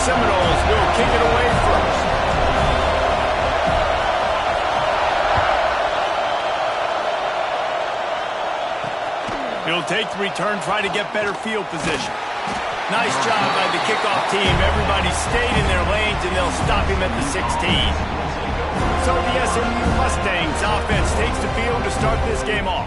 Seminoles will kick it away first. He'll take the return, try to get better field position. Nice job by the kickoff team. Everybody stayed in their lanes, and they'll stop him at the 16. So the SMU Mustangs offense takes the field to start this game off.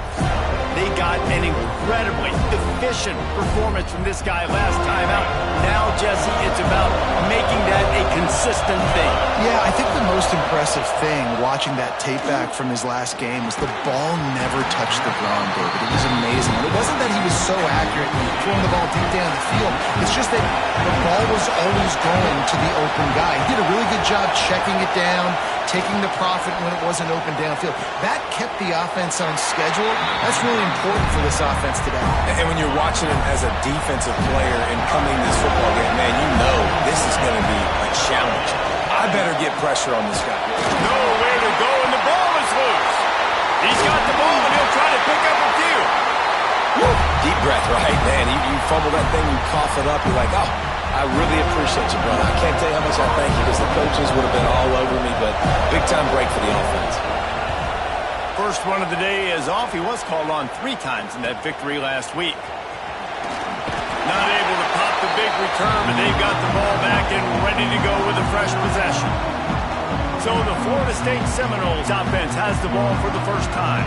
They got an incredibly efficient performance from this guy last time out. Now, Jesse, it's about making that a consistent thing. Yeah, I think the most impressive thing watching that tape back from his last game was the ball never touched the ground, David. It was amazing. And it wasn't that he was so accurate in throwing the ball deep down the field. It's just that the ball was always going to the open guy. He did a really good job checking it down, taking the profit when it wasn't open downfield. That kept the offense on schedule. That's really important for this offense today. And when you're watching him as a defensive player and coming this football game, man, you know this is going to be a challenge. I better get pressure on this guy. Nowhere to go, and the ball is loose. He's got the ball, and he'll try to pick up a few. Woo. Deep breath, right, man? You fumble that thing, you cough it up, you're like, oh, I really appreciate you, brother. I can't tell you how much I thank you because the coaches would have been all over me, but big-time break for the offense. First run of the day is off. He was called on 3 times in that victory last week. Not able to pop the big return, but they've got the ball back and ready to go with a fresh possession. So the Florida State Seminoles offense has the ball for the first time.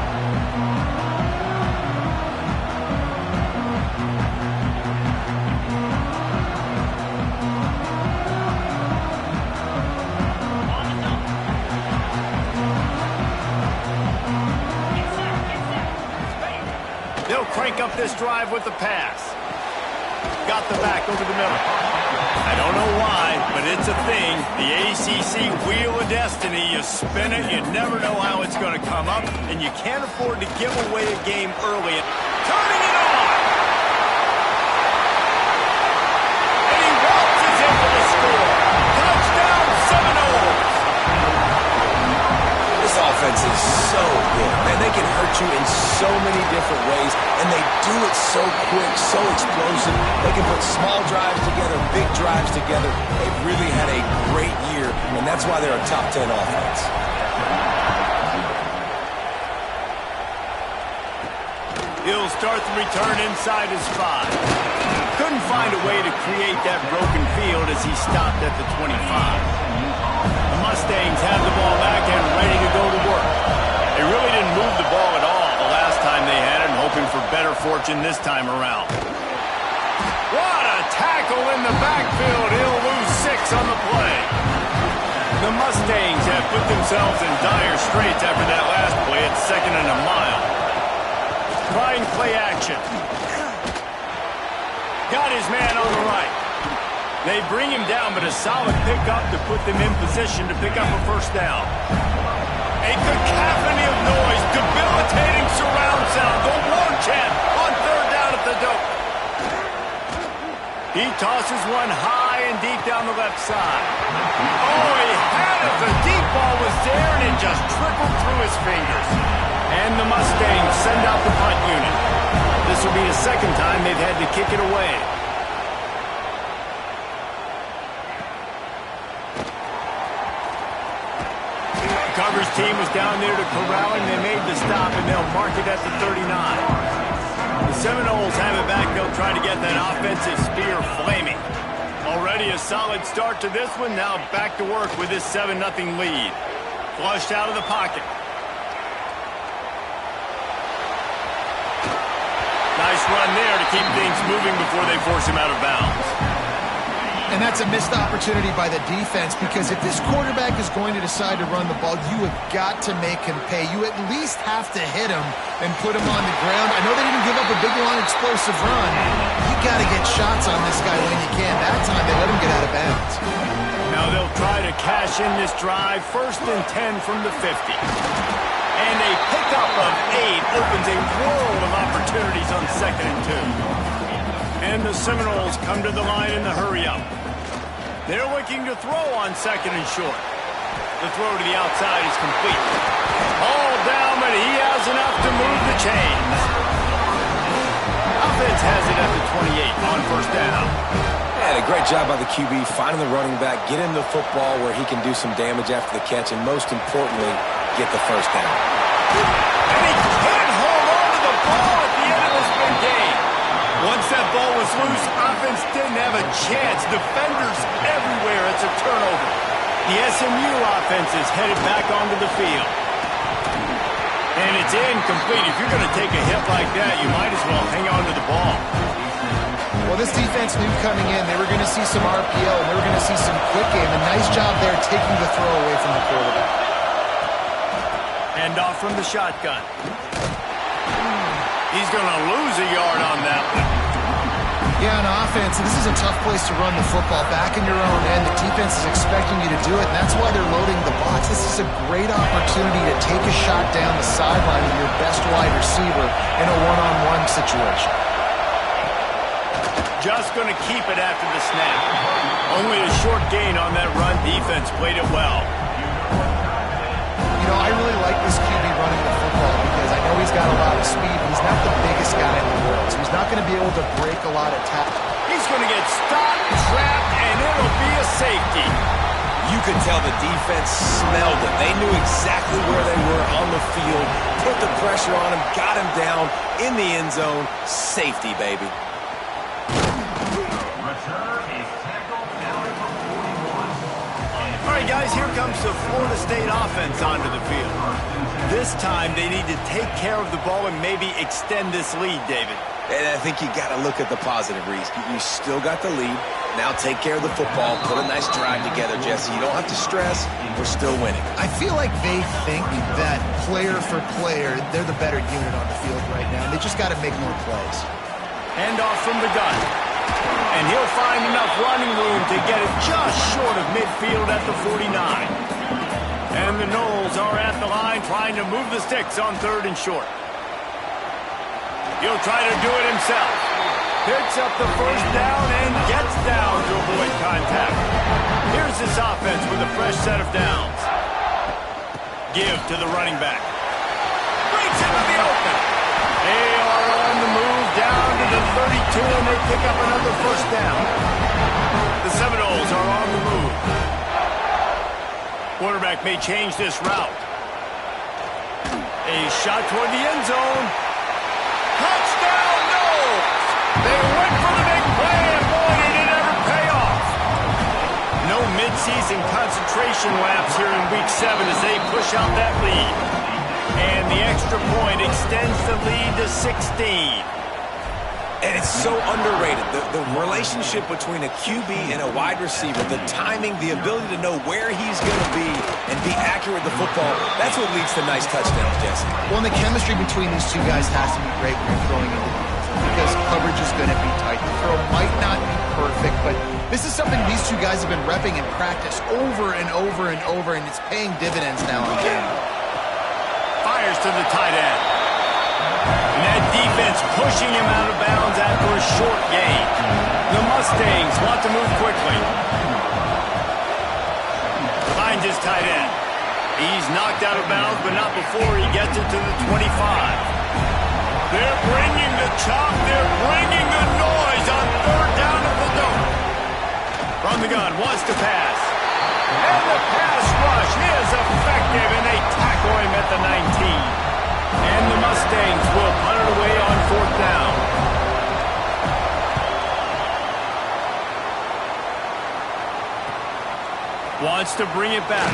They'll crank up this drive with the pass. Got the back over the middle. I don't know why, but it's a thing. The ACC Wheel of Destiny, you spin it, you never know how it's going to come up, and you can't afford to give away a game early. Turning it on! And he waltzes in for the score. Touchdown, Seminoles! This offense is so good, man. They can hurt you in so many different ways, and they do it so quick, so explosive. They can put small drives together, big drives together. They've really had a great year, and that's why they're a top 10 offense. He'll start the return inside his 5. Couldn't find a way to create that broken field as he stopped at the 25. The Mustangs have the ball back and ready to go to work. They really didn't move the ball at all the last time they had it, hoping for better fortune this time around. What a tackle in the backfield. He'll lose 6 on the play. The Mustangs have put themselves in dire straits after that last play at 2nd and a mile. Trying play action. Got his man on the right. They bring him down, but a solid pickup to put them in position to pick up a first down. A cacophony of noise, debilitating surround sound. The war chant on 3rd down at the dope. He tosses one high and deep down the left side. Oh, he had it. The deep ball was there, and it just trickled through his fingers. And the Mustangs send out the punt unit. This will be the 2nd time they've had to kick it away. Coverage team was down there to corral him. They made the stop, and they'll mark it at the 39. The Seminoles have it back. They'll try to get that offensive spear flaming. Already a solid start to this one. Now back to work with this 7-0 lead. Flushed out of the pocket. Nice run there to keep things moving before they force him out of bounds. And that's a missed opportunity by the defense, because if this quarterback is going to decide to run the ball, you have got to make him pay. You at least have to hit him and put him on the ground. I know they didn't give up a big, long, explosive run. You got to get shots on this guy when you can. That time, they let him get out of bounds. Now they'll try to cash in this drive. 1st and 10 from the 50. And a pickup of 8 opens a world of opportunities on 2nd and 2. And the Seminoles come to the line in the hurry-up. They're looking to throw on 2nd and short. The throw to the outside is complete. All down, but he has enough to move the chains. Offense has it at the 28 on 1st down. And a great job by the QB, finding the running back, get him the football where he can do some damage after the catch, and most importantly, get the first down. And he can't hold on to the ball at the end of this big game. Once that ball was loose, offense didn't have a chance. Defenders everywhere. It's a turnover. The SMU offense is headed back onto the field. And it's incomplete. If you're going to take a hit like that, you might as well hang on to the ball. Well, this defense knew coming in they were going to see some RPO, and they were going to see some quick game. A nice job there taking the throw away from the quarterback. Hand off from the shotgun. He's going to lose a yard on that one. Yeah, on offense, this is a tough place to run the football. Back in your own end, the defense is expecting you to do it, and that's why they're loading the box. This is a great opportunity to take a shot down the sideline with your best wide receiver in a one-on-one situation. Just going to keep it after the snap. Only a short gain on that run. Defense played it well. You know, I really like this QB running the football because I know he's got a lot of speed. He's not the biggest guy in the world, so he's not going to be able to break a lot of tackles. He's going to get stopped, trapped, and it'll be a safety. You could tell the defense smelled it. They knew exactly where they were on the field, put the pressure on him, got him down in the end zone. Safety, baby. All right, guys, here comes the Florida State offense onto the field. This time, they need to take care of the ball and maybe extend this lead, David. And I think you got to look at the positive, Reese. You still got the lead. Now take care of the football. Put a nice drive together, Jesse. You don't have to stress. We're still winning. I feel like they think that player for player, they're the better unit on the field right now. They just got to make more plays. Hand off from the gun. And he'll find enough running room to get it just short of midfield at the 49. And the Noles are at the line trying to move the sticks on 3rd and short. He'll try to do it himself. Picks up the first down and gets down to avoid contact. Here's this offense with a fresh set of downs. Give to the running back. Breaks into the open. They are on the move down to the 32, and they pick up another first down. The Seminoles are on the move. Quarterback may change this route. A shot toward the end zone. Touchdown, Noles! They went for the big play, and boy, did it ever pay off. No midseason concentration laps here in Week 7 as they push out that lead. And the extra point extends the lead to 16. And it's so underrated. The relationship between a QB and a wide receiver, the timing, the ability to know where he's going to be and be accurate with the football, that's what leads to nice touchdowns, Jesse. Well, and the chemistry between these two guys has to be great when you're throwing into the defense because coverage is going to be tight. The throw might not be perfect, but this is something these two guys have been repping in practice over and over and over, and it's paying dividends now in game. Fires to the tight end. And that defense pushing him out of bounds after a short gain. The Mustangs want to move quickly. Finds his tight end. He's knocked out of bounds, but not before he gets it to the 25. They're bringing the chop. They're bringing the noise on 3rd down at the dome. From the gun, wants to pass. And the pass rush is effective, and they tackle him at the 19. And the Mustangs will punt it away on 4th down. Wants to bring it back.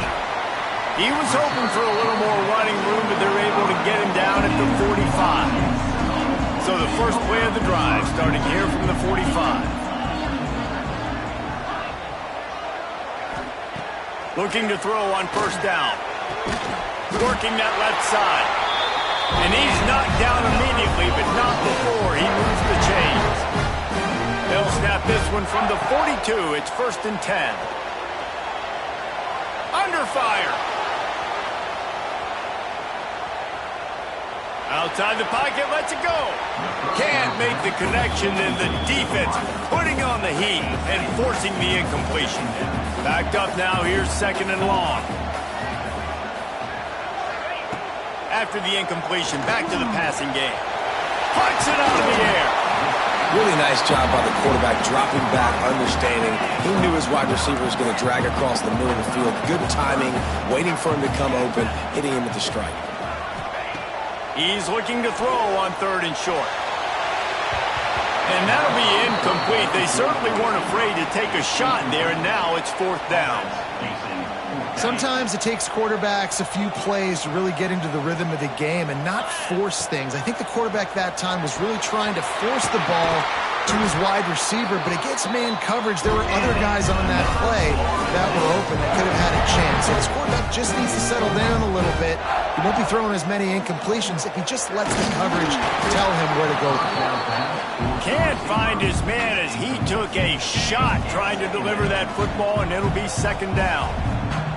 He was hoping for a little more running room, but they're able to get him down at the 45. So the first play of the drive starting here from the 45. Looking to throw on 1st down. Working that left side. And he's knocked down immediately, but not before he moves the chains. They'll snap this one from the 42. It's 1st and 10. Under fire. Outside the pocket, lets it go. Can't make the connection, and the defense putting on the heat and forcing the incompletion. Backed up now, here's 2nd and long. After the incompletion, back to the passing game. Punts it out of the air. Really nice job by the quarterback, dropping back, understanding. He knew his wide receiver was going to drag across the middle of the field. Good timing, waiting for him to come open, hitting him with the strike. He's looking to throw on 3rd and short. And that'll be incomplete. They certainly weren't afraid to take a shot there, and now it's 4th down. Sometimes it takes quarterbacks a few plays to really get into the rhythm of the game and not force things. I think the quarterback that time was really trying to force the ball to his wide receiver, but against man coverage, there were other guys on that play that were open that could have had a chance. So this quarterback just needs to settle down a little bit. He won't be throwing as many incompletions if he just lets the coverage tell him where to go with the ball. Can't find his man as he took a shot trying to deliver that football, and it'll be 2nd down.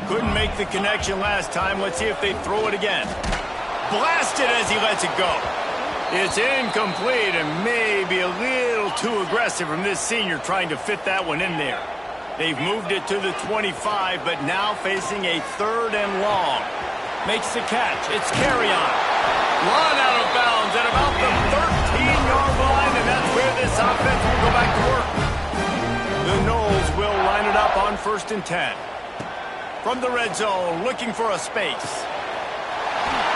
Couldn't make the connection last time. Let's see if they throw it again. Blasted as he lets it go. It's incomplete and maybe a little too aggressive from this senior trying to fit that one in there. They've moved it to the 25, but now facing a 3rd and long. Makes the catch. It's carry on. Run out of bounds at about the 13-yard line, and that's where this offense will go back to work. The Noles will line it up on 1st and 10. From the red zone, looking for a space.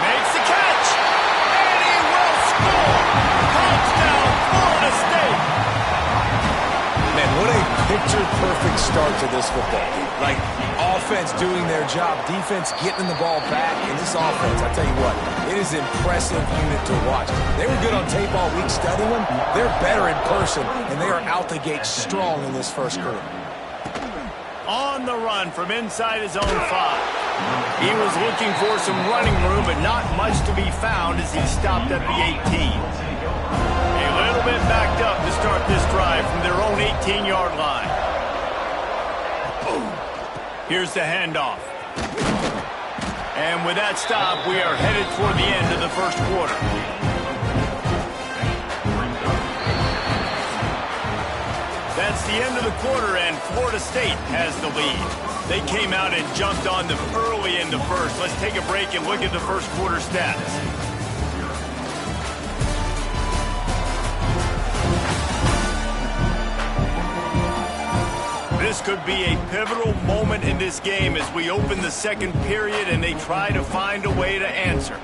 Makes the catch, and he will score! Touchdown, Florida State! Man, what a picture-perfect start to this football game. Like, offense doing their job, defense getting the ball back, and this offense, I tell you what, it is an impressive unit to watch. They were good on tape all week studying them. They're better in person, and they are out the gate strong in this first quarter. On the run from inside his own 5. He was looking for some running room, but not much to be found as he stopped at the 18. A little bit backed up to start this drive from their own 18-yard line. Here's the handoff. And with that stop, we are headed for the end of the first quarter. That's the end of the quarter, and Florida State has the lead. They came out and jumped on them early in the first. Let's take a break and look at the first quarter stats. This could be a pivotal moment in this game as we open the second period and they try to find a way to answer.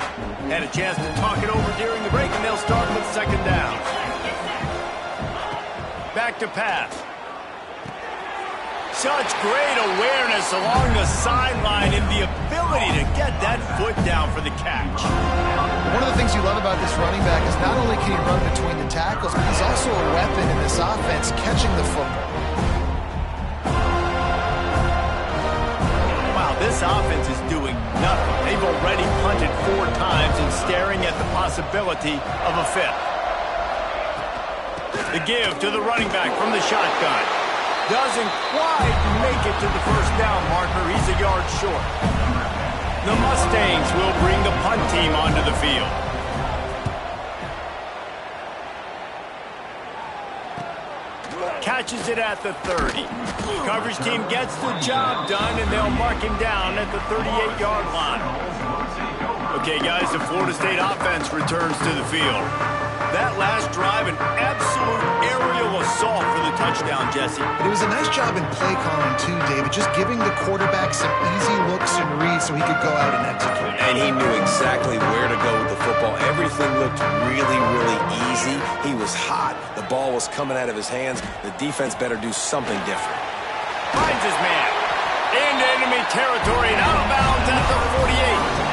Had a chance to talk it over during the break, and they'll start with 2nd down. Back to pass. Such great awareness along the sideline and the ability to get that foot down for the catch. One of the things you love about this running back is not only can he run between the tackles, but he's also a weapon in this offense catching the football. Wow, this offense is doing nothing. They've already punted 4 times and staring at the possibility of a 5th. The give to the running back from the shotgun. Doesn't quite make it to the 1st down marker. He's a yard short. The Mustangs will bring the punt team onto the field. Catches it at the 30. Coverage team gets the job done, and they'll mark him down at the 38-yard line. Okay, guys, the Florida State offense returns to the field. That last drive, an absolute aerial assault for the touchdown, Jesse. But it was a nice job in play calling, too, David, just giving the quarterback some easy looks and reads so he could go out and execute. And he knew exactly where to go with the football. Everything looked really, really easy. He was hot. The ball was coming out of his hands. The defense better do something different. Finds his man. Into enemy territory and out of bounds at the 48.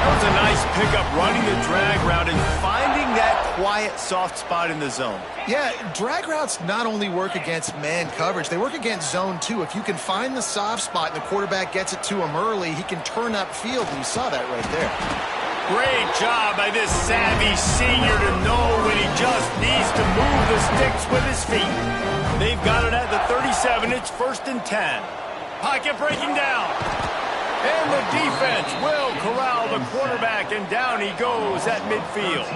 That was a nice pickup, running the drag route and finding that quiet, soft spot in the zone. Yeah, drag routes not only work against man coverage, they work against zone too. If you can find the soft spot and the quarterback gets it to him early, he can turn upfield, and you saw that right there. Great job by this savvy senior to know when he just needs to move the sticks with his feet. They've got it at the 37. It's 1st and 10. Pocket breaking down. And the defense will corral the quarterback, and down he goes at midfield.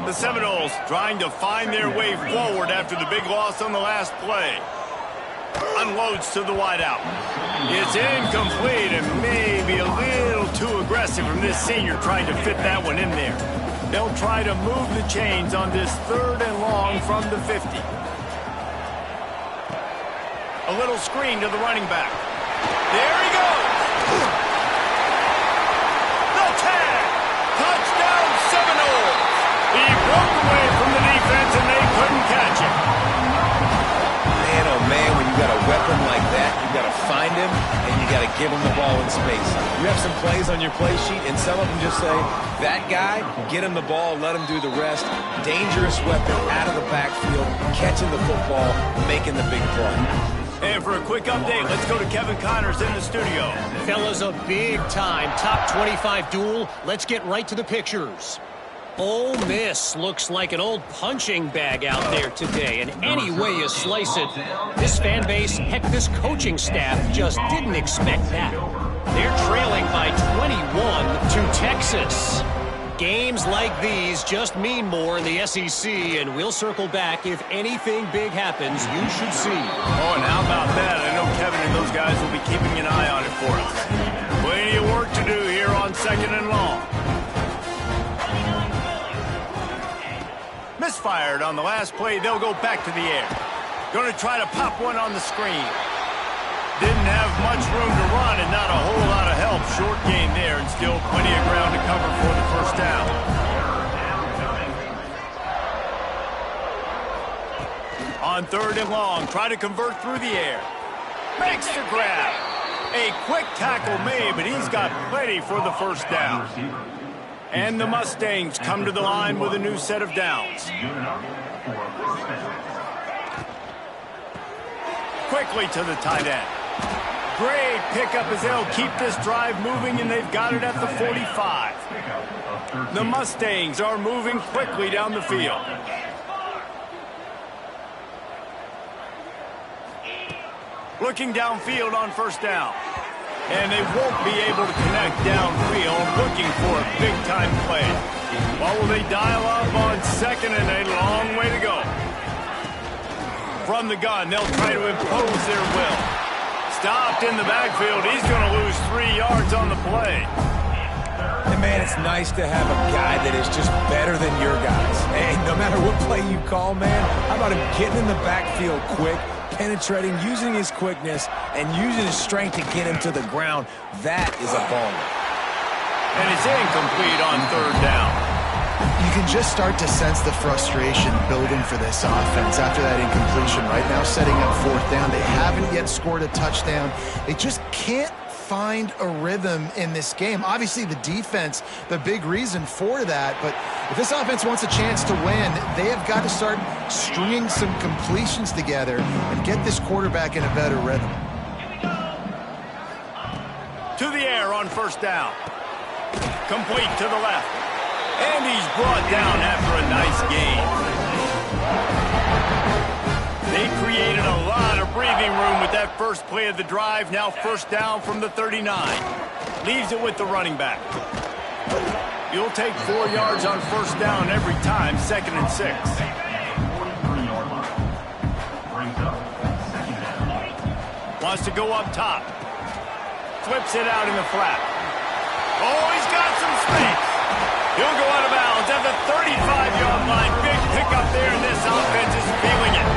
The Seminoles trying to find their way forward after the big loss on the last play. Unloads to the wideout. It's incomplete and maybe a little too aggressive from this senior trying to fit that one in there. They'll try to move the chains on this 3rd and long long from the 50. A little screen to the running back. There he goes. The tag. Touchdown Seminoles. He broke away from the defense and they couldn't catch him. Man, oh man, when you got a weapon like that, you got to find him and you got to give him the ball in space. You have some plays on your play sheet and some of them just say, that guy, get him the ball, let him do the rest. Dangerous weapon out of the backfield, catching the football, making the big play. And for a quick update, let's go to Kevin Connors in the studio. Fellas, a big-time top 25 duel. Let's get right to the pictures. Ole Miss looks like an old punching bag out there today, and any way you slice it, this fan base, heck, this coaching staff just didn't expect that. They're trailing by 21 to Texas. Games like these just mean more in the SEC, and we'll circle back if anything big happens. You should see. Oh, and how about that? I know Kevin and those guys will be keeping an eye on it for us. Plenty of work to do here on 2nd and long. Misfired on the last play. They'll go back to the air. Going to try to pop one on the screen. Didn't have much room to run and not a whole lot of help. Short game there and still plenty of ground to cover for the first down. On 3rd and long, try to convert through the air. Makes the grab. A quick tackle made, but he's got plenty for the first down. And the Mustangs come to the line with a new set of downs. Quickly to the tight end. Great pickup as they'll keep this drive moving, and they've got it at the 45. The Mustangs are moving quickly down the field. Looking downfield on first down. And they won't be able to connect downfield, looking for a big-time play. Well, will they dial up on 2nd and a long way to go? From the gun, they'll try to impose their will. Stopped in the backfield. He's going to lose 3 yards on the play. And man, it's nice to have a guy that is just better than your guys. Hey, no matter what play you call, man, how about him getting in the backfield quick, penetrating, using his quickness, and using his strength to get him to the ground. That is a baller. And it's incomplete on 3rd down. You can just start to sense the frustration building for this offense after that incompletion. Right now, setting up 4th down. They haven't yet scored a touchdown. They just can't find a rhythm in this game. Obviously, the defense, the big reason for that. But if this offense wants a chance to win, they have got to start stringing some completions together and get this quarterback in a better rhythm. To the air on 1st down. Complete to the left. And he's brought down after a nice gain. They created a lot of breathing room with that first play of the drive. Now 1st down from the 39. Leaves it with the running back. You'll take 4 yards on 1st down every time, 2nd and 6. Wants to go up top. Flips it out in the flat. Oh, he's got some space. He'll go out of bounds at the 35-yard line. Big pickup there, and this offense is feeling it.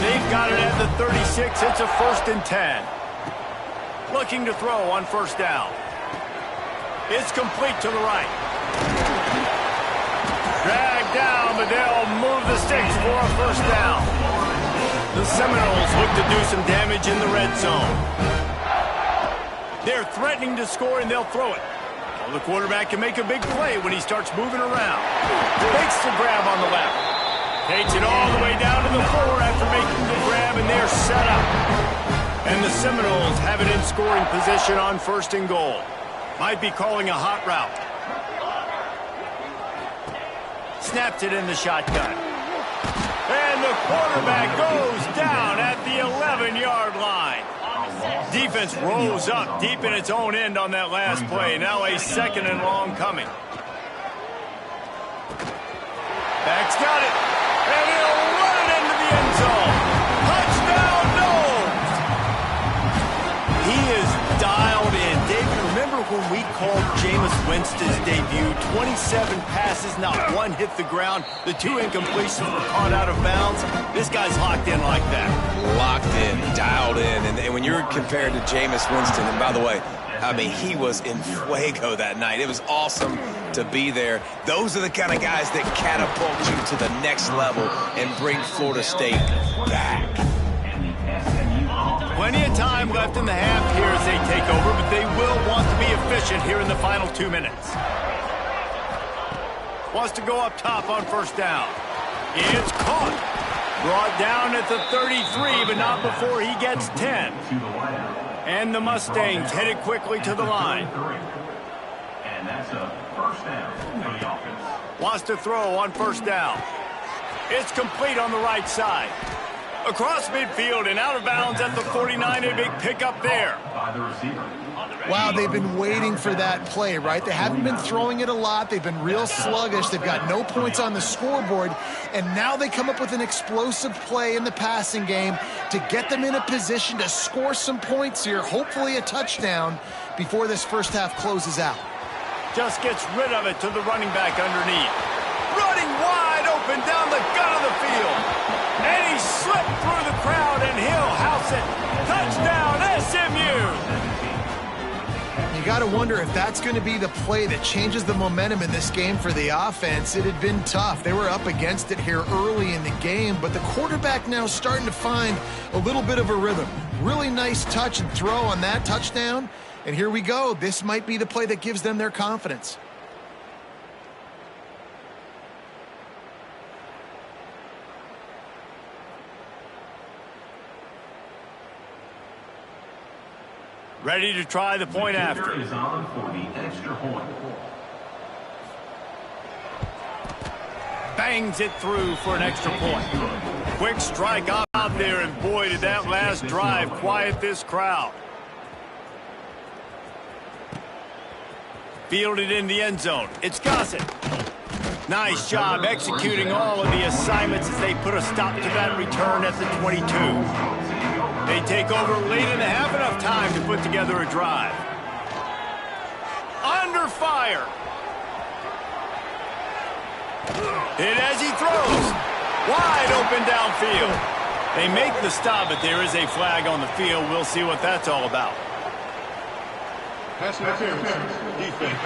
They've got it at the 36. It's a 1st and 10. Looking to throw on 1st down. It's complete to the right. Dragged down, but they'll move the sticks for a 1st down. The Seminoles look to do some damage in the red zone. They're threatening to score, and they'll throw it. Well, the quarterback can make a big play when he starts moving around. Makes the grab on the left. Takes it all the way down to the 4 after making the grab, and they're set up. And the Seminoles have it in scoring position on 1st and goal. Might be calling a hot route. Snaps it in the shotgun. And the quarterback goes down at the 11-yard line. Defense rose up deep in its own end on that last play. Now a 2nd and long coming. Back's got it. And he'll run it into the end zone. Touchdown, Noles! He is dialed in. David, remember when we called Jameis Winston's debut, 27 passes, not one hit the ground. The 2 incompletions were caught out of bounds. This guy's locked in like that. Locked in, dialed in. And when you're compared to Jameis Winston, and by the way, I mean, he was in fuego that night. It was awesome to be there. Those are the kind of guys that catapult you to the next level and bring Florida State back. Plenty of time left in the half here as they take over, but they will want to be efficient here in the final 2 minutes. Wants to go up top on first down. It's caught. Brought down at the 33, but not before he gets 10. And the Mustangs headed quickly to the line. And that's a first down for the offense. Wants to throw on first down. It's complete on the right side. Across midfield and out of bounds at the 49, a big pickup there. By the receiver. Wow, they've been waiting for that play, right? They haven't been throwing it a lot. They've been real sluggish. They've got no points on the scoreboard. And now they come up with an explosive play in the passing game to get them in a position to score some points here, hopefully a touchdown, before this first half closes out. Just gets rid of it to the running back underneath. Running wide open down the gut of the field. And he slipped through the crowd, and he'll house it. Touchdown, SMU! You got to wonder if that's going to be the play that changes the momentum in this game for the offense. It had been tough. They were up against it here early in the game, but the quarterback now starting to find a little bit of a rhythm. Really nice touch and throw on that touchdown. And here we go. This might be the play that gives them their confidence. Ready to try the point after. Is on for the extra point. Bangs it through for an extra point. Quick strike out there, and boy, did that last drive quiet this crowd. Fielded in the end zone. It's Gossett. Nice job executing all of the assignments as they put a stop to that return at the 22. They take over late in the half, enough time to put together a drive. Under fire. Hit as he throws. Wide open downfield. They make the stop, but there is a flag on the field. We'll see what that's all about. Pass interference. Defense.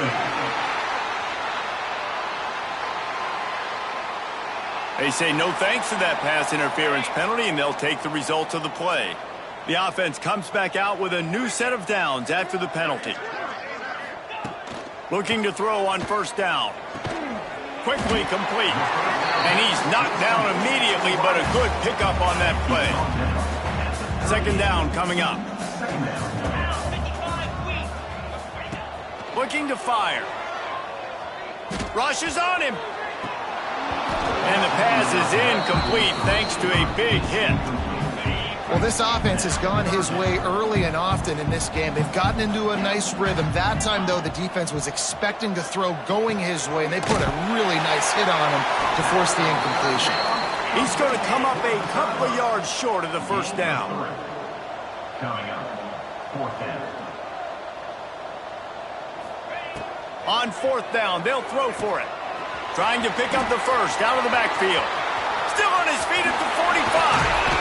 They say no thanks to that pass interference penalty, and they'll take the results of the play. The offense comes back out with a new set of downs after the penalty. Looking to throw on first down. Quickly complete. And he's knocked down immediately, but a good pickup on that play. Second down coming up. Looking to fire. Rushes on him. And the pass is incomplete thanks to a big hit. Well, this offense has gone his way early and often in this game. They've gotten into a nice rhythm. That time, though, the defense was expecting to throw going his way, and they put a really nice hit on him to force the incompletion. He's going to come up a couple of yards short of the first down. Coming up, fourth down. On fourth down, they'll throw for it. Trying to pick up the first out of the backfield. Still on his feet at the 45.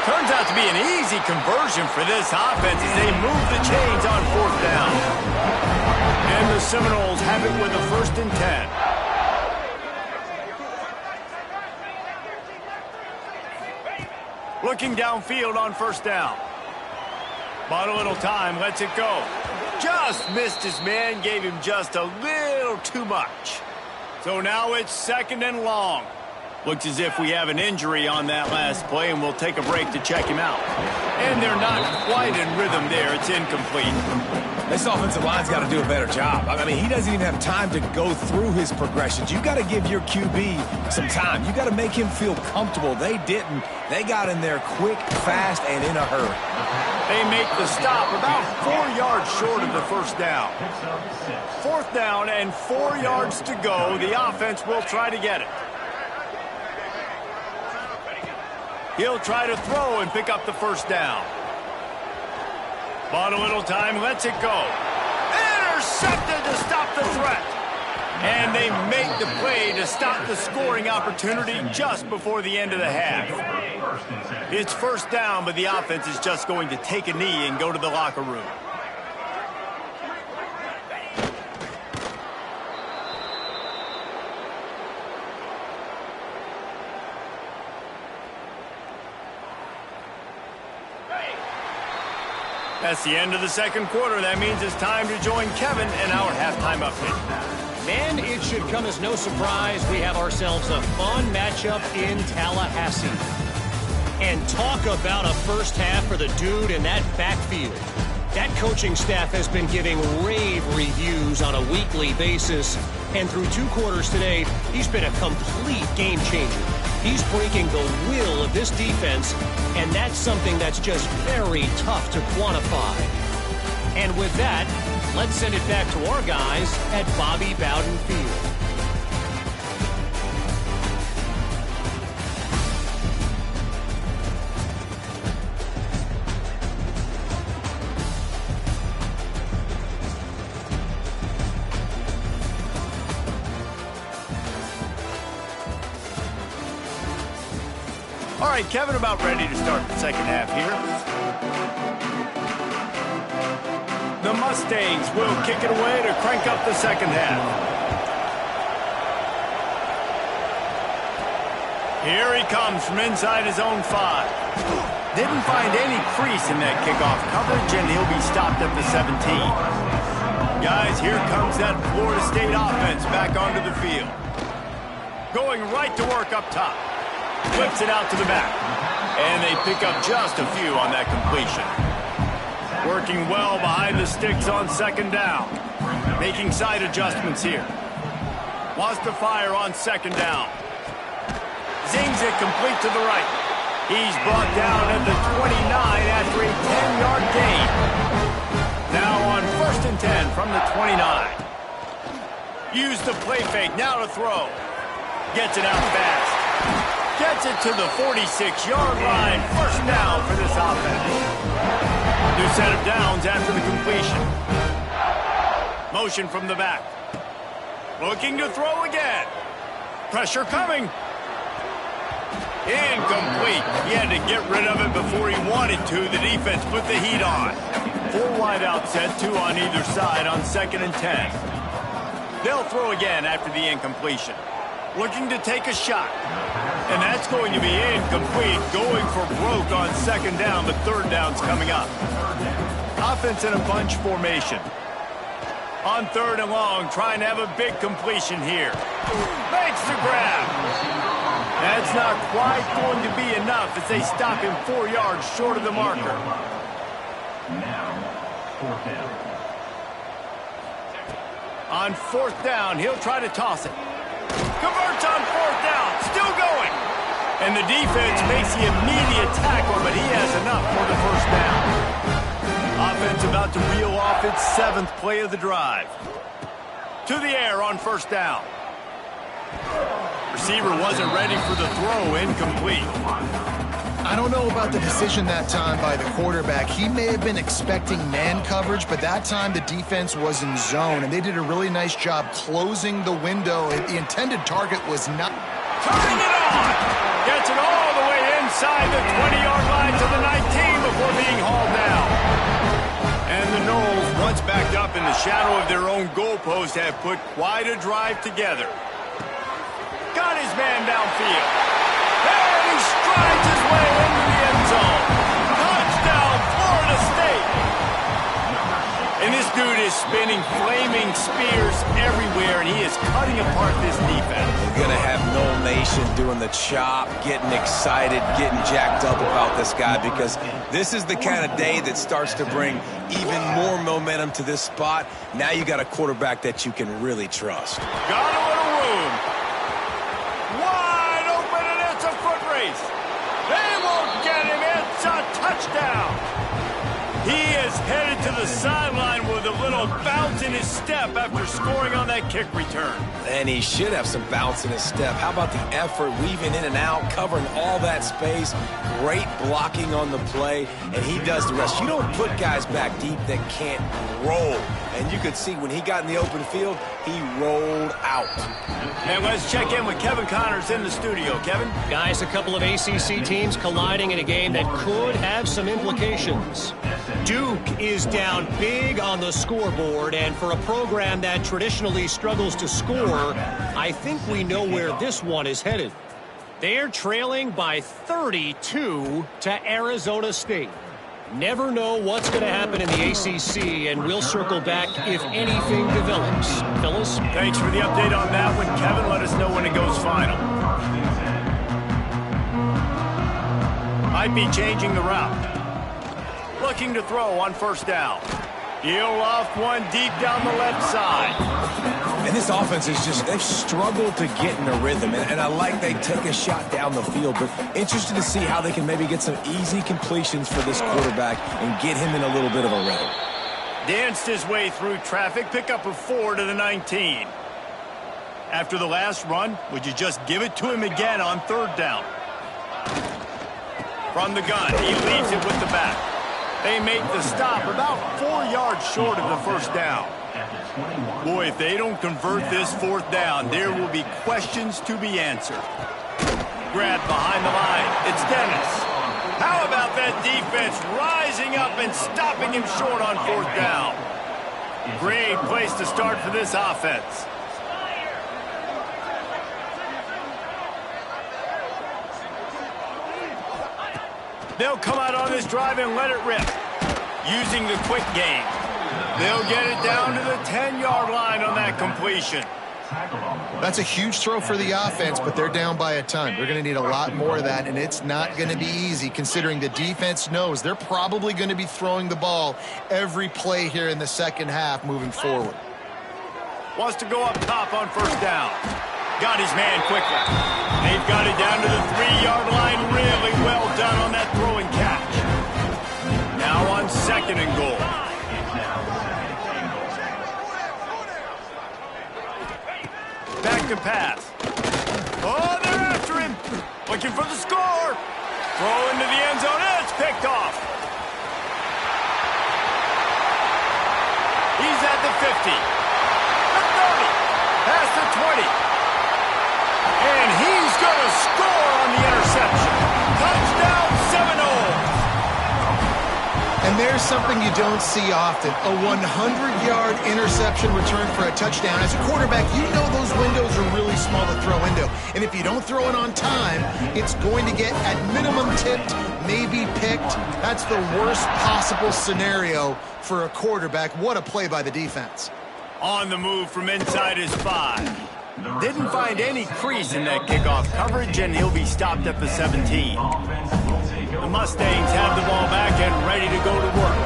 Turns out to be an easy conversion for this offense as they move the chains on fourth down. And the Seminoles have it with a 1st and 10. Looking downfield on first down. Bought a little time, lets it go. Just missed his man, gave him just a little too much. So now it's 2nd and long. Looks as if we have an injury on that last play, and we'll take a break to check him out. And they're not quite in rhythm there. It's incomplete. This offensive line's got to do a better job. I mean, he doesn't even have time to go through his progressions. You got to give your QB some time. You got to make him feel comfortable. They didn't. They got in there quick, fast, and in a hurry. They make the stop about 4 yards short of the first down. 4th down and 4 yards to go. The offense will try to get it. He'll try to throw and pick up the first down. Bought a little time, lets it go. intercepted to stop the threat. And they make the play to stop the scoring opportunity just before the end of the half. It's first down, but the offense is just going to take a knee and go to the locker room. That's the end of the second quarter. That means it's time to join Kevin in our halftime update. And it should come as no surprise we have ourselves a fun matchup in Tallahassee. And talk about a first half for the dude in that backfield. That coaching staff has been giving rave reviews on a weekly basis. And through 2 quarters today, he's been a complete game changer. He's breaking the will of this defense, and that's something that's just very tough to quantify. And with that, let's send it back to our guys at Bobby Bowden Field. All right, Kevin, about ready to start the second half here. The Mustangs will kick it away to crank up the second half. Here he comes from inside his own 5. Didn't find any crease in that kickoff coverage, and he'll be stopped at the 17. Guys, here comes that Florida State offense back onto the field. Going right to work up top. Flips it out to the back. And they pick up just a few on that completion. Working well behind the sticks on second down. Making side adjustments here. Wants to fire on second down. Zings it complete to the right. He's brought down at the 29 after a 10-yard gain. Now on 1st and 10 from the 29. Use the play fake, now to throw. Gets it out fast. Gets it to the 46-yard line. First down for this offense. New set of downs after the completion. Motion from the back. Looking to throw again. Pressure coming. Incomplete. He had to get rid of it before he wanted to. The defense put the heat on. 4 wide out set, 2 on either side on 2nd and 10. They'll throw again after the incompletion. Looking to take a shot. And that's going to be incomplete. Going for broke on 2nd down, but 3rd down's coming up. Offense in a bunch formation. On 3rd and long, trying to have a big completion here. Makes the grab. That's not quite going to be enough as they stop him 4 yards short of the marker. Now, 4th down. On 4th down, he'll try to toss it. Converts on 4th down, still going. And the defense makes the immediate tackle, but he has enough for the 1st down. Offense about to reel off its 7th play of the drive. To the air on 1st down. Receiver wasn't ready for the throw, incomplete. I don't know about the decision that time by the quarterback. He may have been expecting man coverage, but that time the defense was in zone, and they did a really nice job closing the window. The intended target was not... Turning it on! Gets it all the way inside the 20-yard line to the 19 before being hauled down. And the Noles, once backed up in the shadow of their own goalpost, have put quite a drive together. Got his man downfield. And he strides his way into the end zone. Touchdown, Florida State. And this dude is spinning flaming spears everywhere, and he is cutting apart this defense. You're going to have Nole Nation doing the chop, getting excited, getting jacked up about this guy, because this is the kind of day that starts to bring even more momentum to this spot. Now you got a quarterback that you can really trust. Got a little room. Wide open, and it's a foot race. They won't get him. It's a touchdown. He is is headed to the sideline with a little bounce in his step after scoring on that kick return. And he should have some bounce in his step. How about the effort, weaving in and out, covering all that space, great blocking on the play, and he does the rest. You don't put guys back deep that can't roll. And you could see when he got in the open field, he rolled out. And let's check in with Kevin Connors in the studio. Kevin? Guys, a couple of ACC teams colliding in a game that could have some implications. Duke is down big on the scoreboard, and for a program that traditionally struggles to score, I think we know where this one is headed. They're trailing by 32 to Arizona State. Never know what's going to happen in the ACC, and we'll circle back if anything develops. Phyllis? Thanks for the update on that one, Kevin. Let us know when it goes final. Might be changing the route. Looking to throw on first down. He'll off one deep down the left side. And this offense is just, they've struggled to get in a rhythm. And I like they take a shot down the field, but interested to see how they can maybe get some easy completions for this quarterback and get him in a little bit of a rhythm. Danced his way through traffic, pick up a 4 to the 19. After the last run, would you just give it to him again on third down? From the gun, he leads it with the back. They make the stop about 4 yards short of the first down. Boy, if they don't convert this fourth down, there will be questions to be answered. Grab behind the line. It's Dennis. How about that defense rising up and stopping him short on fourth down? Great place to start for this offense. They'll come out on this drive and let it rip. Using the quick game. They'll get it down to the 10-yard line on that completion. That's a huge throw for the offense, but they're down by a ton. They're going to need a lot more of that, and it's not going to be easy considering the defense knows they're probably going to be throwing the ball every play here in the second half moving forward. Wants to go up top on first down. Got his man quickly. They've got it down to the 3-yard line. Really well done on that throw and catch. Now on second and goal. Back to pass. Oh, they're after him. Looking for the score. Throw into the end zone. And it's picked off. He's at the 50. The 30. Past the 20. And he's going to score on the interception. Touchdown, Seminoles. And there's something you don't see often, a 100-yard interception return for a touchdown. As a quarterback, you know those windows are really small to throw into. And if you don't throw it on time, it's going to get at minimum tipped, maybe picked. That's the worst possible scenario for a quarterback. What a play by the defense. On the move from inside his 5. Didn't find any crease in that kickoff coverage, and he'll be stopped at the 17. The Mustangs have the ball back and ready to go to work.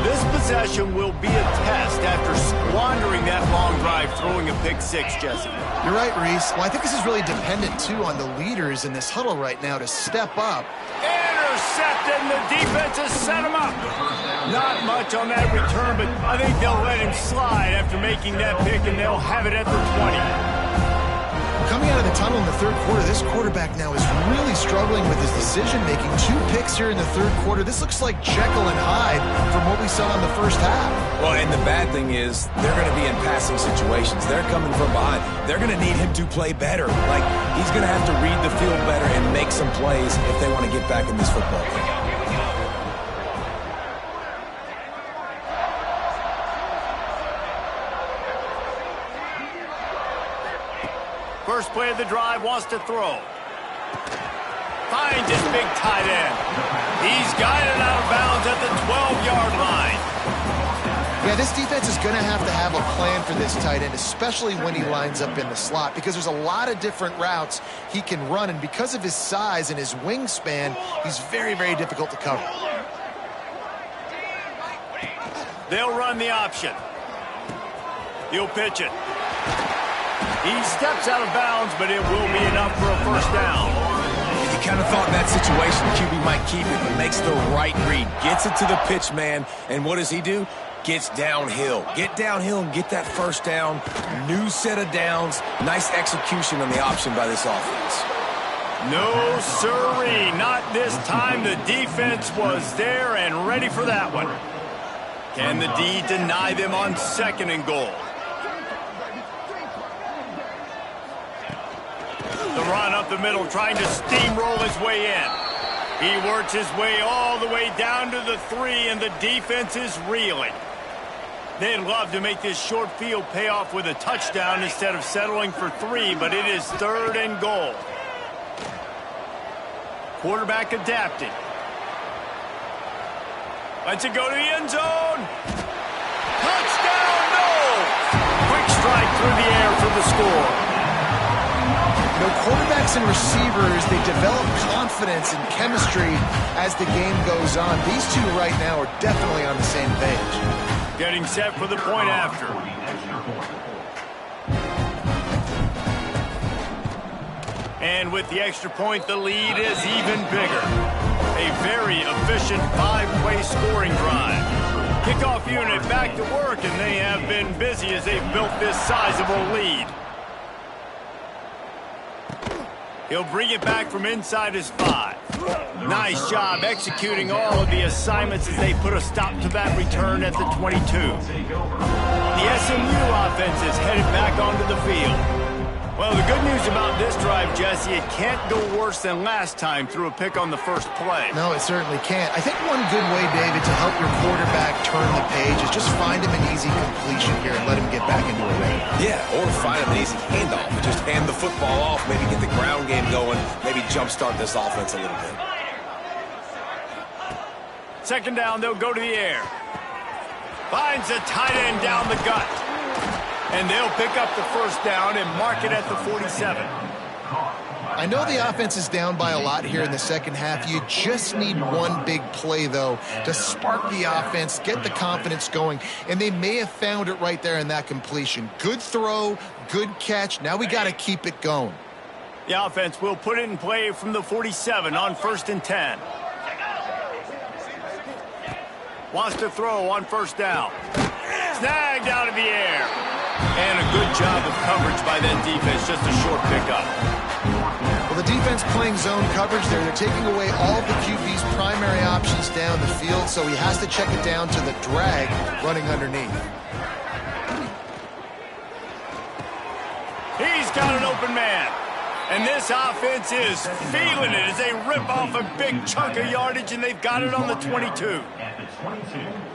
This possession will be a test after squandering that long drive, throwing a pick 6, Jesse. You're right, Reese. Well, I think this is really dependent, too, on the leaders in this huddle right now to step up. Intercepted, and the defense has set him up. Not much on that return, but I think they'll let him slide after making that pick, and they'll have it at the 20. Coming out of the tunnel in the third quarter, this quarterback now is really struggling with his decision-making. 2 picks here in the third quarter. This looks like Jekyll and Hyde from what we saw in the first half. Well, and the bad thing is they're going to be in passing situations. They're coming from behind. They're going to need him to play better. Like, he's going to have to read the field better and make some plays if they want to get back in this football game. First play of the drive, wants to throw. Finds his big tight end. He's guided out of bounds at the 12-yard line. Yeah, this defense is going to have a plan for this tight end, especially when he lines up in the slot, because there's a lot of different routes he can run, and because of his size and his wingspan, he's very, very difficult to cover. They'll run the option. He'll pitch it. He steps out of bounds, but it will be enough for a first down. If you kind of thought in that situation QB might keep it, but makes the right read. Gets it to the pitch man, and what does he do? Gets downhill. Get downhill and get that first down. New set of downs. Nice execution on the option by this offense. No, sirree, not this time. The defense was there and ready for that one. Can the D deny them on 2nd and goal? The run up the middle, trying to steamroll his way in. He works his way all the way down to the 3, and the defense is reeling. They'd love to make this short field pay off with a touchdown instead of settling for 3, but it is 3rd and goal. Quarterback adapting. Lets it go to the end zone. Touchdown, no! Quick strike through the air for the score. You know, quarterbacks and receivers, they develop confidence and chemistry as the game goes on. These two right now are definitely on the same page. Getting set for the point after. And with the extra point, the lead is even bigger. A very efficient 5-play scoring drive. Kickoff unit back to work, and they have been busy as they've built this sizable lead. He'll bring it back from inside his 5. Nice job executing all of the assignments as they put a stop to that return at the 22. The SMU offense is headed back onto the field. Well, the good news about this drive, Jesse, it can't go worse than last time through a pick on the first play. No, it certainly can't. I think one good way, David, to help your quarterback turn the page is just find him an easy completion here and let him get back into a rhythm. Yeah, or find him an easy handoff and just hand the football off, maybe get the ground game going, maybe jumpstart this offense a little bit. 2nd down, they'll go to the air. Finds the tight end down the gut. And they'll pick up the first down and mark it at the 47. I know the offense is down by a lot here in the second half. You just need one big play, though, to spark the offense, get the confidence going, and they may have found it right there in that completion. Good throw, good catch. Now we got to keep it going. The offense will put it in play from the 47 on 1st and 10. Wants to throw on 1st down. Snagged out of the air. And a good job of coverage by that defense, just a short pickup. Well, the defense playing zone coverage there. They're taking away all the QB's primary options down the field, so he has to check it down to the drag running underneath. He's got an open man. And this offense is feeling it as they rip off a big chunk of yardage, and they've got it on the 22.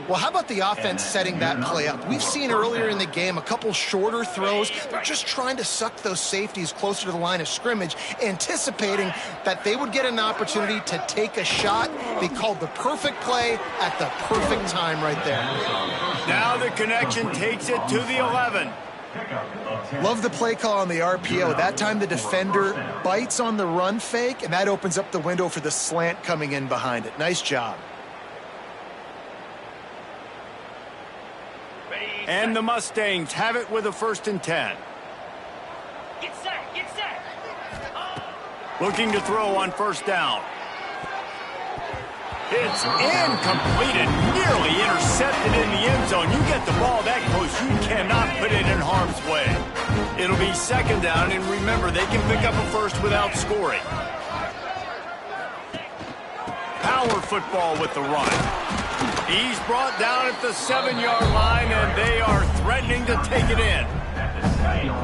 Well, how about the offense setting that play up? We've seen earlier in the game a couple shorter throws. They're just trying to suck those safeties closer to the line of scrimmage, anticipating that they would get an opportunity to take a shot. They called the perfect play at the perfect time right there. Now the connection takes it to the 11. Love the play call on the RPO. That time the defender bites on the run fake, and that opens up the window for the slant coming in behind it. Nice job. And the Mustangs have it with a 1st and 10. Get set, get set. Looking to throw on 1st down. It's incompleted, nearly intercepted in the end zone. You get the ball that close, you cannot put it in harm's way. It'll be 2nd down, and remember, they can pick up a first without scoring. Power football with the run. He's brought down at the 7-yard line, and they are threatening to take it in.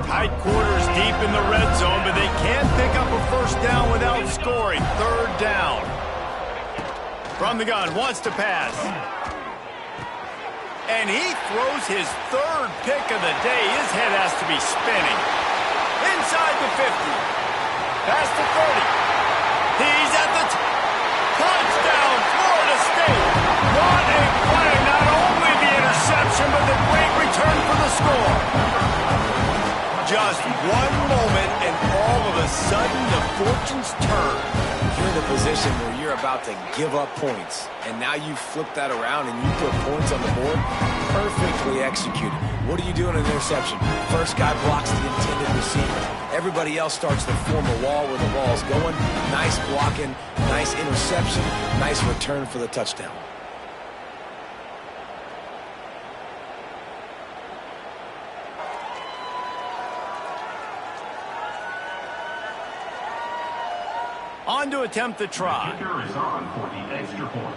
Tight quarters deep in the red zone, but they can't pick up a first down without scoring. 3rd down. From the gun, wants to pass. And he throws his 3rd pick of the day. His head has to be spinning. Inside the 50. Past the 30. He's at the touchdown, Florida State. What a play. Not only the interception, but the great return for the score. Just one moment, and all of a sudden, the fortunes turn. You're in a position where you're about to give up points, and now you flip that around and you put points on the board. Perfectly executed. What do you do in an interception? First guy blocks the intended receiver. everybody else starts to form a wall where the ball's going. Nice blocking, nice interception, nice return for the touchdown. On to attempt the try. The kicker is on for the extra point.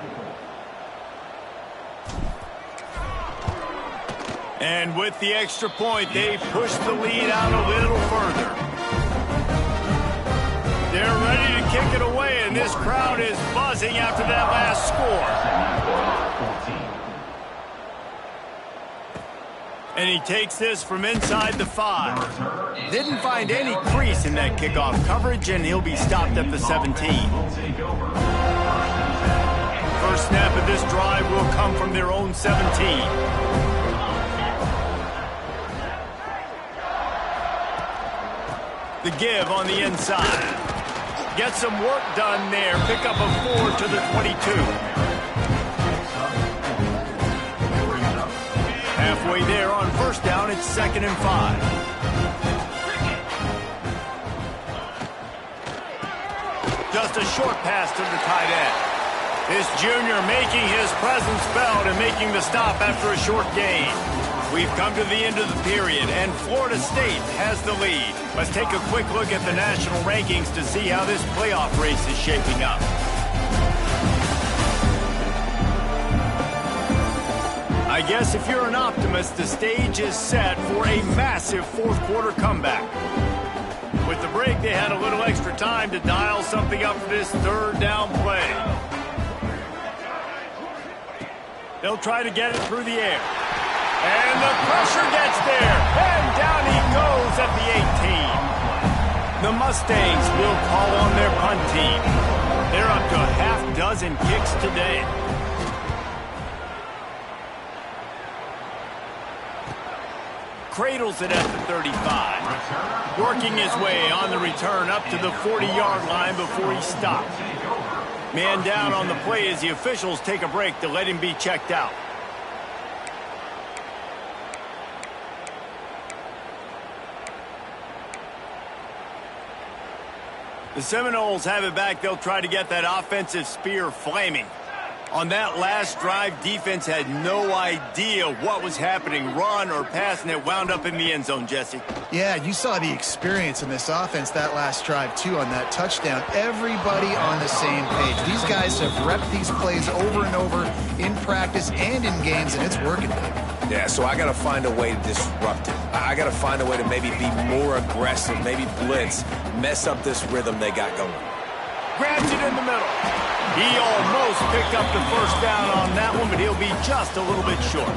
And with the extra point, they push the lead out a little further. They're ready to kick it away, and this crowd is buzzing after that last score. And he takes this from inside the 5. Didn't find any crease in that kickoff coverage, and he'll be stopped at the 17. First snap of this drive will come from their own 17. The give on the inside. Get some work done there. Pick up a 4 to the 22. Halfway there on first down, it's 2nd and 5. Just a short pass to the tight end. This junior making his presence felt and making the stop after a short gain. We've come to the end of the period, and Florida State has the lead. Let's take a quick look at the national rankings to see how this playoff race is shaping up. I guess if you're an optimist, the stage is set for a massive fourth-quarter comeback. With the break, they had a little extra time to dial something up for this third down play. They'll try to get it through the air. And the pressure gets there. And down he goes at the 18. The Mustangs will call on their punt team. They're up to a half dozen kicks today. Cradles it at the 35. Working his way on the return up to the 40-yard line before he stopped. Man down on the play as the officials take a break to let him be checked out. The Seminoles have it back. They'll try to get that offensive spear flaming. On that last drive, defense had no idea what was happening, run or pass, and it wound up in the end zone, Jesse. Yeah, you saw the experience in this offense that last drive, too, on that touchdown. Everybody on the same page. These guys have repped these plays over and over in practice and in games, and it's working, baby. Yeah, so I got to find a way to disrupt it. I got to find a way to maybe be more aggressive, maybe blitz, mess up this rhythm they got going. Grabs it in the middle. He almost picked up the first down on that one, but he'll be just a little bit short.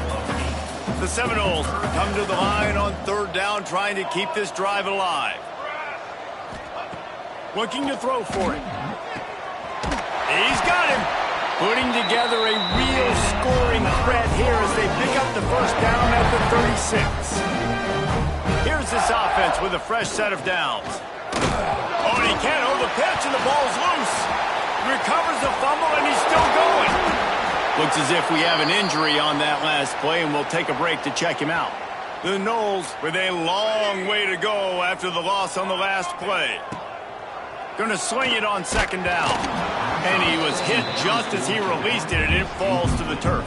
The Seminoles come to the line on third down, trying to keep this drive alive. Looking to throw for it. He's got him. Putting together a real scoring threat here as they pick up the first down at the 36. Here's this offense with a fresh set of downs. Oh, and he can't hold the pitch, and the ball's loose. Recovers the fumble, and he's still going. Looks as if we have an injury on that last play, and we'll take a break to check him out. The Noles with a long way to go after the loss on the last play. Going to sling it on second down. And he was hit just as he released it, and it falls to the turf.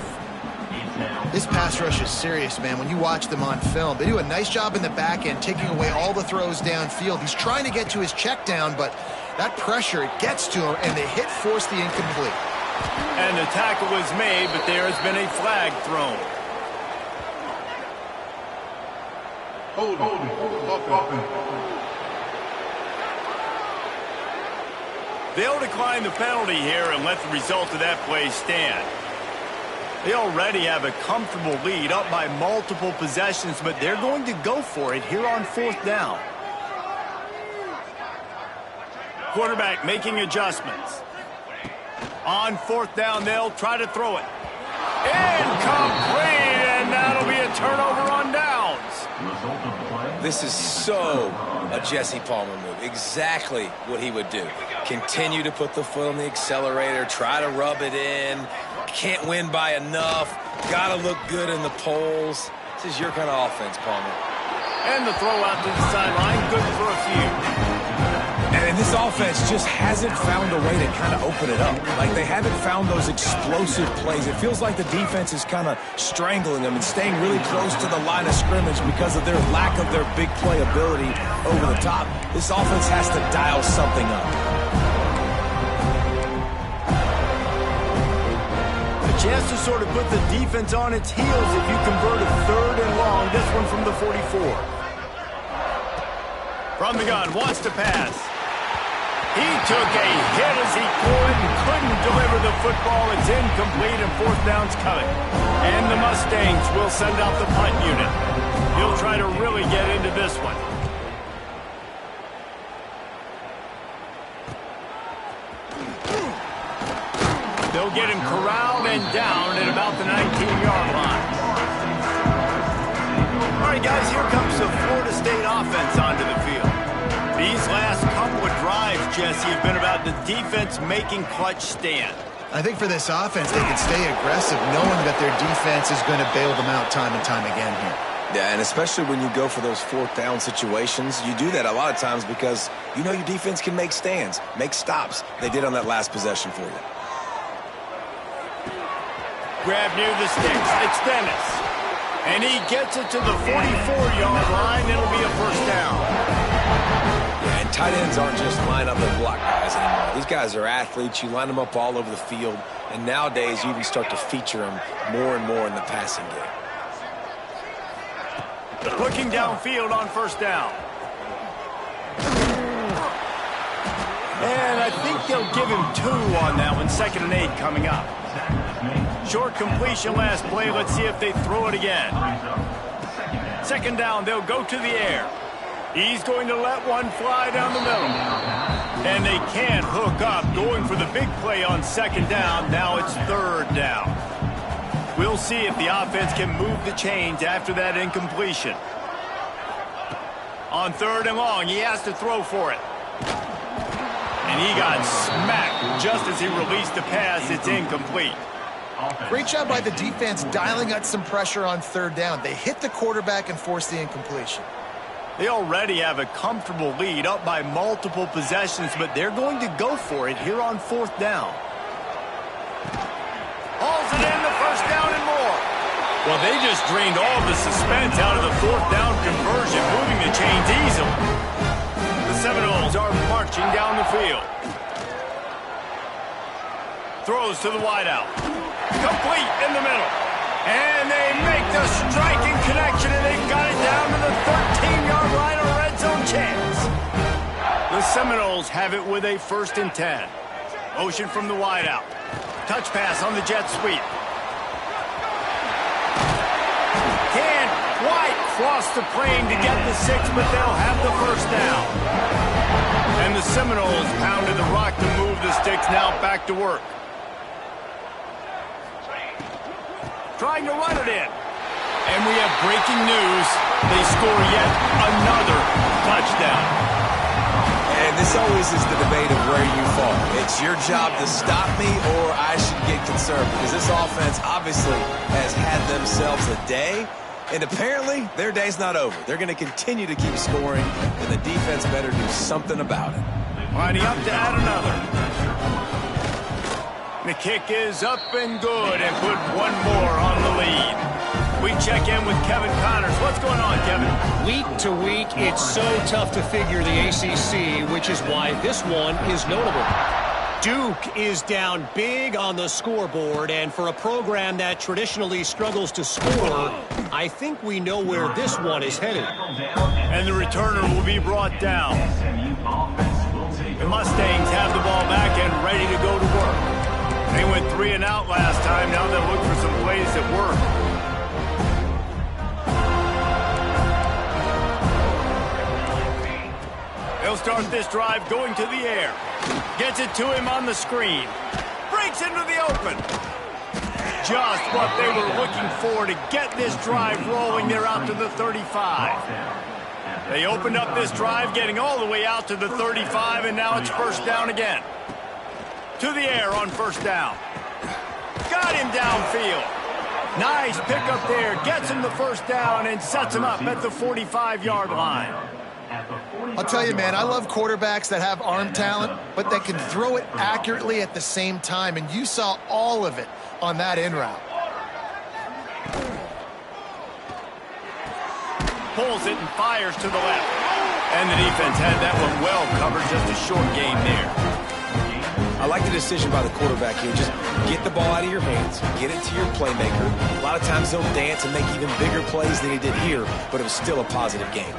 This pass rush is serious, man. When you watch them on film, they do a nice job in the back end, taking away all the throws downfield. He's trying to get to his check down, but that pressure, it gets to him, and the hit forced the incomplete. And the tackle is made, but there has been a flag thrown. They'll decline the penalty here and let the result of that play stand. They already have a comfortable lead up by multiple possessions, but they're going to go for it here on fourth down. Quarterback making adjustments. On fourth down, they'll try to throw it. Incomplete, and that'll be a turnover on downs. This is so a Jesse Palmer move. Exactly what he would do. Continue to put the foot on the accelerator, try to rub it in. Can't win by enough. Got to look good in the polls. This is your kind of offense, Palmer. And the throw out to the sideline, good for a few. And this offense just hasn't found a way to kind of open it up. Like, they haven't found those explosive plays. It feels like the defense is kind of strangling them and staying really close to the line of scrimmage because of their lack of their big play ability over the top. This offense has to dial something up. A chance to sort of put the defense on its heels if you convert a 3rd and long. This one from the 44. From the gun, wants to pass. He took a hit as he could and couldn't deliver the football. It's incomplete and 4th down's coming. And the Mustangs will send out the punt unit. He'll try to really get into this one. They'll get him corralled and down at about the 19-yard line. All right, guys, here comes the Florida State offense onto the field. These last couple of drives, Jesse, have been about the defense making clutch stand. I think for this offense, they can stay aggressive knowing that their defense is going to bail them out time and time again here. Yeah, and especially when you go for those 4th down situations, you do that a lot of times because you know your defense can make stands, make stops. They did on that last possession for you. Grab near the sticks. It's Dennis. And he gets it to the 44-yard line. It'll be a 1st down. Yeah, and tight ends aren't just line up and block guys anymore. These guys are athletes. You line them up all over the field. And nowadays, you even start to feature them more and more in the passing game. Looking downfield on 1st down. And I think they'll give him 2 on that one. 2nd and 8 coming up. Short completion last play. Let's see if they throw it again. 2nd down, they'll go to the air. He's going to let one fly down the middle. And they can't hook up. Going for the big play on 2nd down. Now it's 3rd down. We'll see if the offense can move the chains after that incompletion. On 3rd and long, he has to throw for it. And he got smacked just as he released the pass. It's incomplete. Great job by the defense dialing up some pressure on 3rd down. They hit the quarterback and forced the incompletion. They already have a comfortable lead, up by multiple possessions, but they're going to go for it here on 4th down. Hauls it in, the 1st down and more. Well, they just drained all the suspense out of the 4th down conversion, moving the chains easily. The Seminoles are marching down the field. Throws to the wideout. Complete in the middle. And they make the striking connection, and they've got it down to the 13-yard line, a red zone chance. The Seminoles have it with a 1st and 10. Motion from the wideout. Touch pass on the jet sweep. Can't quite cross the plane to get the 6, but they'll have the 1st down. And the Seminoles pounded the rock to move the sticks, now back to work. Trying to run it in. And we have breaking news. They score yet another touchdown. And this always is the debate of where you fall. It's your job to stop me or I should get concerned because this offense obviously has had themselves a day. And apparently, their day's not over. They're going to continue to keep scoring, and the defense better do something about it. Lining up to add another. The kick is up and good, and put one more on the lead. We check in with Kevin Connors. What's going on, Kevin? Week to week, it's so tough to figure the ACC, which is why this one is notable. Duke is down big on the scoreboard, and for a program that traditionally struggles to score, I think we know where this one is headed. And the returner will be brought down. The Mustangs have the ball back and ready to go to work. They went 3 and out last time. Now they'll look for some plays that work. They'll start this drive going to the air. Gets it to him on the screen. Breaks into the open. Just what they were looking for to get this drive rolling. They're out to the 35. They opened up this drive, getting all the way out to the 35, and now it's 1st down again. To the air on 1st down. Got him downfield. Nice pickup there. Gets him the first down and sets him up at the 45-yard line. I'll tell you, man, I love quarterbacks that have arm talent, but that can throw it accurately at the same time, and you saw all of it on that in route. Pulls it and fires to the left. And the defense had that one well covered, just a short game there. I like the decision by the quarterback here. Just get the ball out of your hands, get it to your playmaker. A lot of times they'll dance and make even bigger plays than he did here, but it was still a positive game.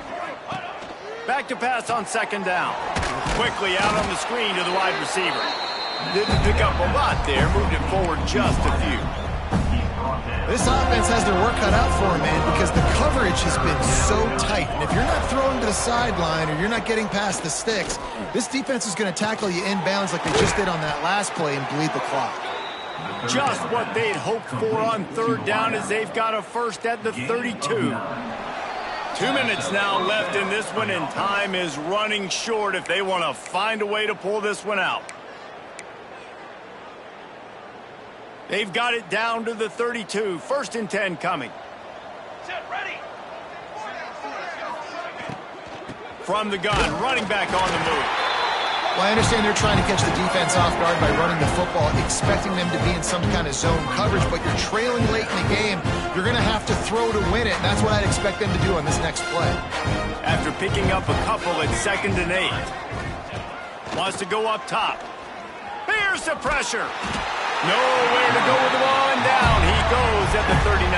Back to pass on second down. Quickly out on the screen to the wide receiver. Didn't pick up a lot there, moved it forward just a few. This offense has their work cut out for them, man, because the coverage has been so tight. And if you're not throwing to the sideline or you're not getting past the sticks, this defense is going to tackle you inbounds like they just did on that last play and bleed the clock. Just what they'd hoped for on third down as they've got a first at the 32. 2 minutes now left in this one, and time is running short if they want to find a way to pull this one out. They've got it down to the 32. First and 10 coming. Set, ready. From the gun, running back on the move. Well, I understand they're trying to catch the defense off guard by running the football, expecting them to be in some kind of zone coverage, but you're trailing late in the game. You're going to have to throw to win it, and that's what I'd expect them to do on this next play. After picking up a couple at 2nd and 8. Wants to go up top. Here's the pressure. Nowhere to go with the ball, and down he goes at the 39.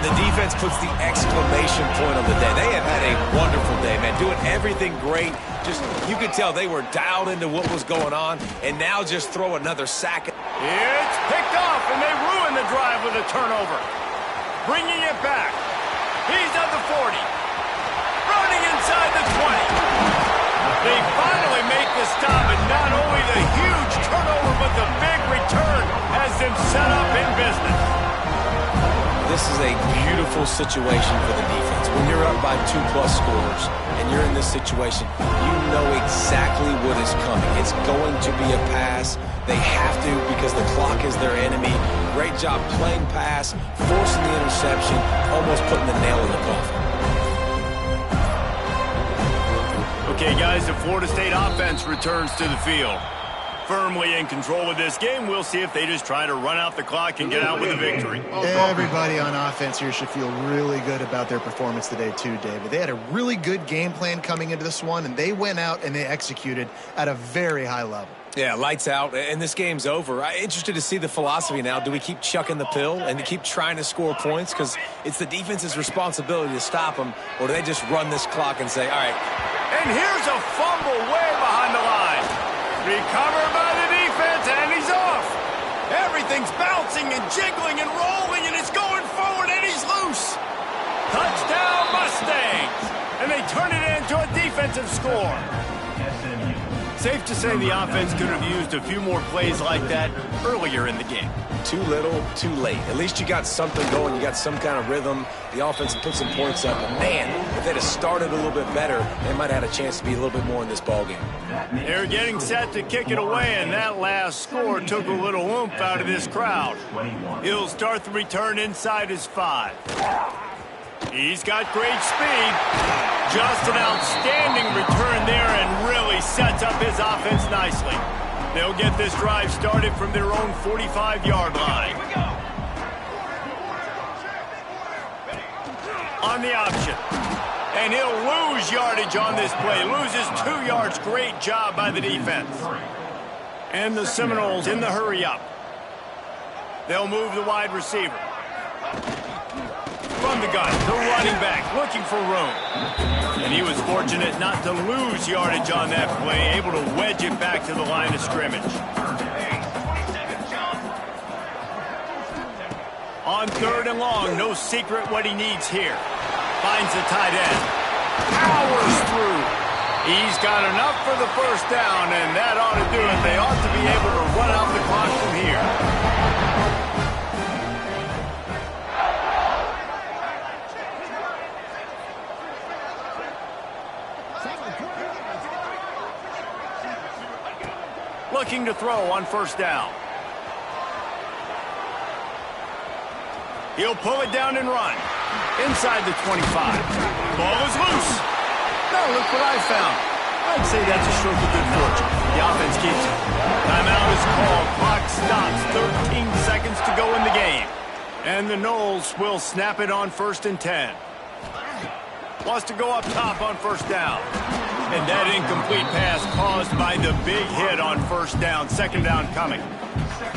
The defense puts the exclamation point on the day. They have had a wonderful day, man. Doing everything great. Just, you could tell they were dialed into what was going on, and now just throw another sack. It's picked off, and they ruin the drive with a turnover. Bringing it back. He's at the 40. Running inside the 20. They finally make the stop, and not only the huge turnover, but the big return has them set up in business. This is a beautiful situation for the defense. When you're up by 2+ scores and you're in this situation, you know exactly what is coming. It's going to be a pass. They have to because the clock is their enemy. Great job playing pass, forcing the interception, almost putting the nail in the coffin. Okay, guys, the Florida State offense returns to the field. Firmly in control of this game. We'll see if they just try to run out the clock and get out with a victory. Everybody on offense here should feel really good about their performance today too, David. They had a really good game plan coming into this one, and they went out and they executed at a very high level. Yeah, lights out, and this game's over. I'm interested to see the philosophy now. Do we keep chucking the pill and keep trying to score points? Because it's the defense's responsibility to stop them, or do they just run this clock and say, all right. And here's a fumble way behind the line. Recovered by the defense, and he's off. Everything's bouncing and jiggling and rolling, and it's going forward, and he's loose. Touchdown, Mustangs. And they turn it into a defensive score. Safe to say the offense could have used a few more plays like that earlier in the game. Too little, too late. At least you got something going. You got some kind of rhythm. The offense put some points up. But, man, if they'd have started a little bit better, they might have had a chance to be a little bit more in this ballgame. They're getting set to kick it away, and that last score took a little oomph out of this crowd. He'll start the return inside his 5. He's got great speed. Just an outstanding return there and really sets up his offense nicely. They'll get this drive started from their own 45-yard line. On the option. And he'll lose yardage on this play. Loses 2 yards. Great job by the defense. And the Seminoles in the hurry-up. They'll move the wide receiver. From the gun, the running back looking for room. And he was fortunate not to lose yardage on that play, able to wedge it back to the line of scrimmage. On 3rd and long, no secret what he needs here. Finds the tight end. Powers through. He's got enough for the first down, and that ought to do it. They ought to be able to run out the clock from here. Looking to throw on 1st down. He'll pull it down and run. Inside the 25. Ball is loose. Now look what I found. I'd say that's a stroke of good fortune. The offense keeps it. Timeout is called. Clock stops. 13 seconds to go in the game. And the Noles will snap it on 1st and 10. Wants to go up top on 1st down. And that incomplete pass caused by the big hit on 1st down. 2nd down coming.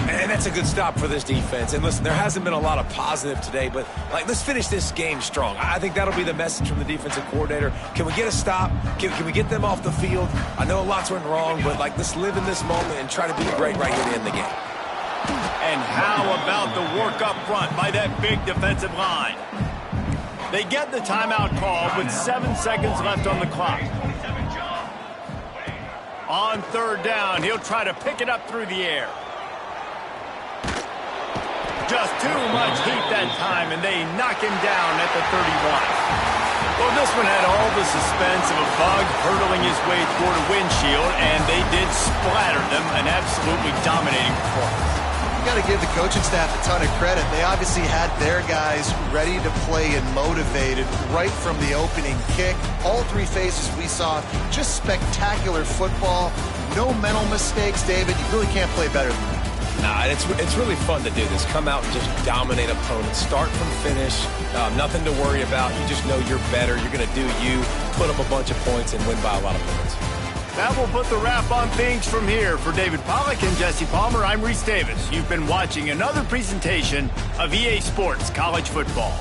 And that's a good stop for this defense. And listen, there hasn't been a lot of positive today, but let's finish this game strong. I think that'll be the message from the defensive coordinator. Can we get a stop? Can we get them off the field? I know a lot's went wrong, but let's live in this moment and try to be great right here to end the game. And how about the work up front by that big defensive line? They get the timeout call with 7 seconds left on the clock. On 3rd down, he'll try to pick it up through the air. Just too much heat that time, and they knock him down at the 31. Well, this one had all the suspense of a bug hurtling his way toward a windshield, and they did splatter them, an absolutely dominating performance. You got to give the coaching staff a ton of credit. They obviously had their guys ready to play and motivated right from the opening kick. All 3 phases we saw, just spectacular football. No mental mistakes, David. You really can't play better than that. Nah, it's really fun to do this. Come out and just dominate opponents. Start from finish. Nothing to worry about. You just know you're better. You're going to do you, put up a bunch of points, and win by a lot of points. That will put the wrap on things from here. For David Pollack and Jesse Palmer, I'm Reese Davis. You've been watching another presentation of EA Sports College Football.